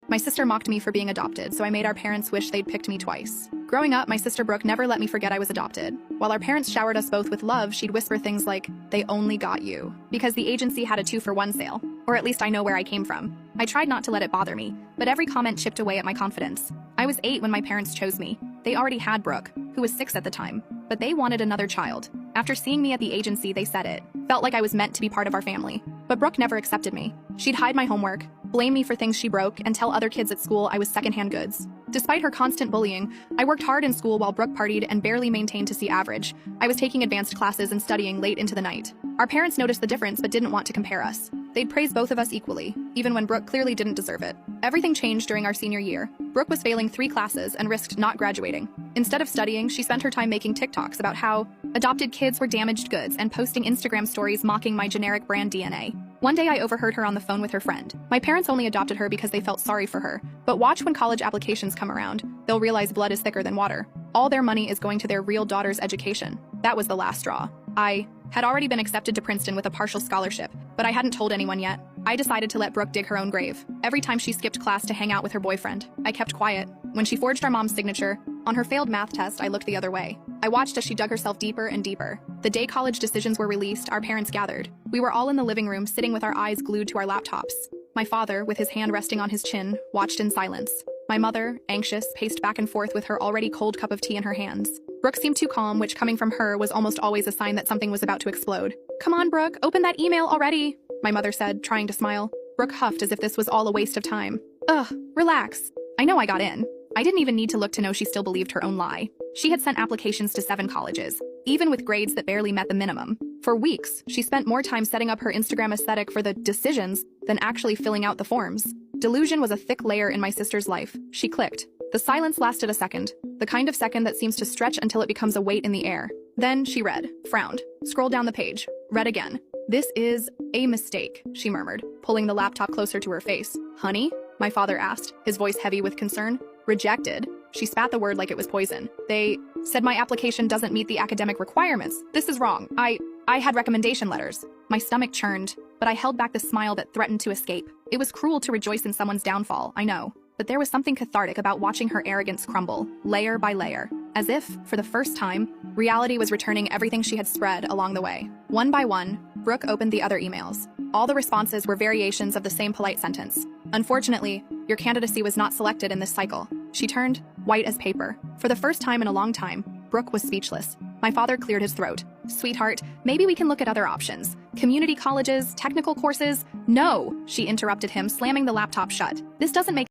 My sister mocked me for being adopted, so I made our parents wish they'd picked me twice. Growing up, my sister Brooke never let me forget I was adopted. While our parents showered us both with love, she'd whisper things like, "They only got you," because the agency had a 2-for-1 sale. Or at least I know where I came from. I tried not to let it bother me, but every comment chipped away at my confidence. I was 8 when my parents chose me. They already had Brooke, who was 6 at the time, but they wanted another child. After seeing me at the agency, they said it felt like I was meant to be part of our family. But Brooke never accepted me. She'd hide my homework, blame me for things she broke, and tell other kids at school I was secondhand goods. Despite her constant bullying, I worked hard in school while Brooke partied and barely maintained to see average. I was taking advanced classes and studying late into the night. Our parents noticed the difference but didn't want to compare us. They'd praise both of us equally, even when Brooke clearly didn't deserve it. Everything changed during our senior year. Brooke was failing 3 classes and risked not graduating. Instead of studying, she spent her time making TikToks about how adopted kids were damaged goods and posting Instagram stories mocking my generic brand DNA. One day I overheard her on the phone with her friend. My parents only adopted her because they felt sorry for her. But watch when college applications come around. They'll realize blood is thicker than water. All their money is going to their real daughter's education. That was the last straw. I had already been accepted to Princeton with a partial scholarship, but I hadn't told anyone yet. I decided to let Brooke dig her own grave. Every time she skipped class to hang out with her boyfriend, I kept quiet. When she forged our mom's signature on her failed math test, I looked the other way. I watched as she dug herself deeper and deeper. The day college decisions were released, our parents gathered. We were all in the living room, sitting with our eyes glued to our laptops. My father, with his hand resting on his chin, watched in silence. My mother, anxious, paced back and forth with her already cold cup of tea in her hands. Brooke seemed too calm, which coming from her was almost always a sign that something was about to explode. "Come on, Brooke, open that email already," my mother said, trying to smile. Brooke huffed as if this was all a waste of time. "Ugh, relax. I know I got in." I didn't even need to look to know she still believed her own lie. She had sent applications to 7 colleges, even with grades that barely met the minimum. For weeks, she spent more time setting up her Instagram aesthetic for the decisions than actually filling out the forms. Delusion was a thick layer in my sister's life. She clicked. The silence lasted a second, the kind of second that seems to stretch until it becomes a weight in the air. Then she read, frowned, scrolled down the page, read again. "This is a mistake," she murmured, pulling the laptop closer to her face. "Honey?" my father asked, his voice heavy with concern. "Rejected." She spat the word like it was poison. "They said my application doesn't meet the academic requirements. This is wrong. I had recommendation letters." My stomach churned, but I held back the smile that threatened to escape. It was cruel to rejoice in someone's downfall, I know, but there was something cathartic about watching her arrogance crumble, layer by layer. As if, for the first time, reality was returning everything she had spread along the way. One by one, Brooke opened the other emails. All the responses were variations of the same polite sentence. "Unfortunately, your candidacy was not selected in this cycle." She turned white as paper. For the first time in a long time, Brooke was speechless. My father cleared his throat. "Sweetheart, maybe we can look at other options. Community colleges, technical courses." "No," she interrupted him, slamming the laptop shut. "This doesn't make